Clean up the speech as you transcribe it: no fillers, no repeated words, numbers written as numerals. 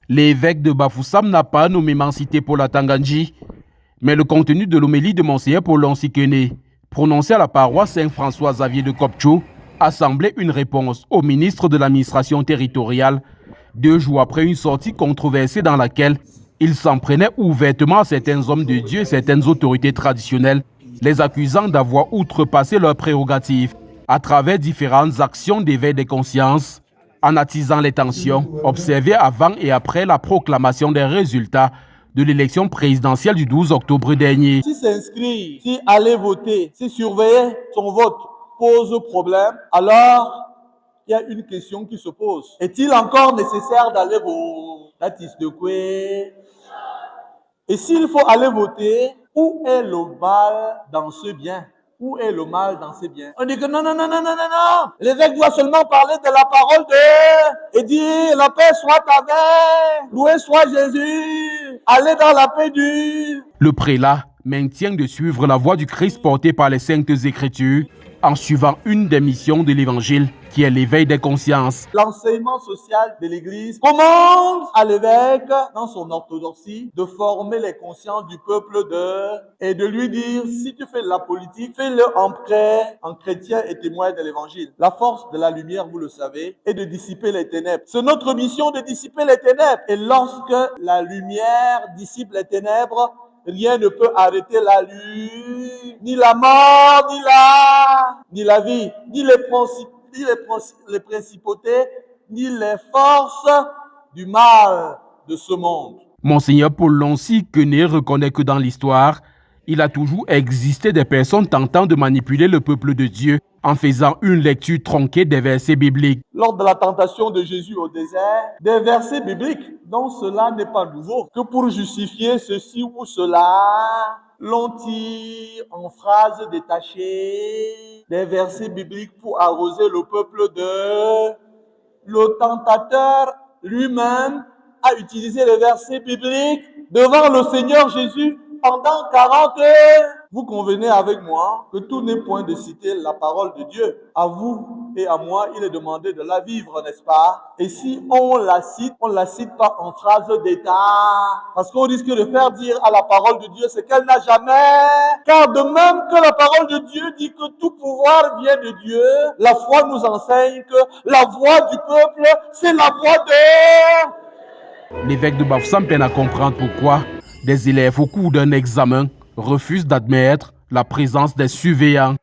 L'évêque de Bafoussam n'a pas nommément cité Paul Atangandji, mais le contenu de l'homélie de Monseigneur Paul Nsikene, prononcé à la paroisse Saint-François Xavier de Kopcho, a semblé une réponse au ministre de l'administration territoriale, 2 jours après une sortie controversée dans laquelle il s'en prenait ouvertement à certains hommes de Dieu et certaines autorités traditionnelles, les accusant d'avoir outrepassé leurs prérogatives à travers différentes actions d'éveil des consciences, en attisant les tensions observées avant et après la proclamation des résultats de l'élection présidentielle du 12 octobre dernier. Si s'inscrire, si aller voter, si surveiller son vote pose problème, alors il y a une question qui se pose. Est-il encore nécessaire d'aller voter? De quoi? Et s'il faut aller voter, où est le mal dans ce bien? Où est le mal dans ces biens? On dit que non. L'évêque doit seulement parler de la parole de Dieu et dire la paix soit avec, loué soit Jésus, allez dans la paix du... Le prélat maintient de suivre la voie du Christ portée par les Saintes Écritures en suivant une des missions de l'Évangile qui est l'éveil des consciences. L'enseignement social de l'Église commande à l'évêque, dans son orthodoxie, de former les consciences du peuple et de lui dire, si tu fais de la politique, fais-le en chrétien et témoin de l'Évangile. La force de la lumière, vous le savez, est de dissiper les ténèbres. C'est notre mission de dissiper les ténèbres. Et lorsque la lumière dissipe les ténèbres, rien ne peut arrêter la lutte, ni la mort, ni la vie, ni les principautés, ni les forces du mal de ce monde. Monseigneur Paul Nsikene reconnaît que dans l'histoire, il a toujours existé des personnes tentant de manipuler le peuple de Dieu en faisant une lecture tronquée des versets bibliques. Lors de la tentation de Jésus au désert, des versets bibliques, dont cela n'est pas nouveau, que pour justifier ceci ou cela, l'on tire en phrases détachées des versets bibliques pour arroser le peuple de... Le tentateur lui-même a utilisé les versets bibliques devant le Seigneur Jésus pendant 40 heures. Vous convenez avec moi que tout n'est point de citer la parole de Dieu. À vous et à moi, il est demandé de la vivre, n'est-ce pas? Et si on la cite pas en phrase d'état. Parce qu'on risque de faire dire à la parole de Dieu ce qu'elle n'a jamais. Car de même que la parole de Dieu dit que tout pouvoir vient de Dieu, la foi nous enseigne que la voix du peuple, c'est la voix de... L'évêque de Bafoussam peine à comprendre pourquoi des élèves au cours d'un examen refusent d'admettre la présence des surveillants.